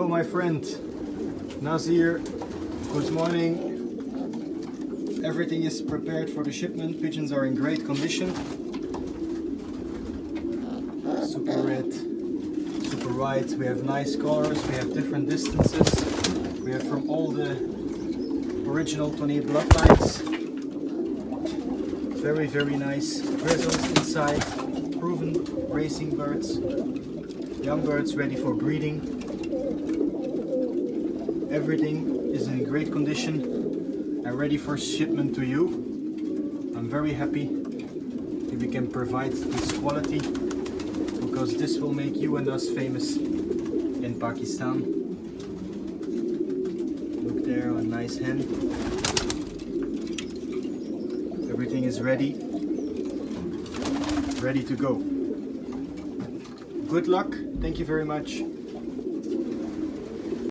Hello my friend Nazir, good morning. Everything is prepared for the shipment. Pigeons are in great condition. Super red, super white. We have nice colors, we have different distances. We have from all the original Thon'e bloodlines. Very, very nice. Grizzles inside, proven racing birds. Young birds ready for breeding. Everything is in great condition and ready for shipment to you. I'm very happy if we can provide this quality, because this will make you and us famous in Pakistan. Look there, a nice hen. Everything is ready to go. Good luck, thank you very much.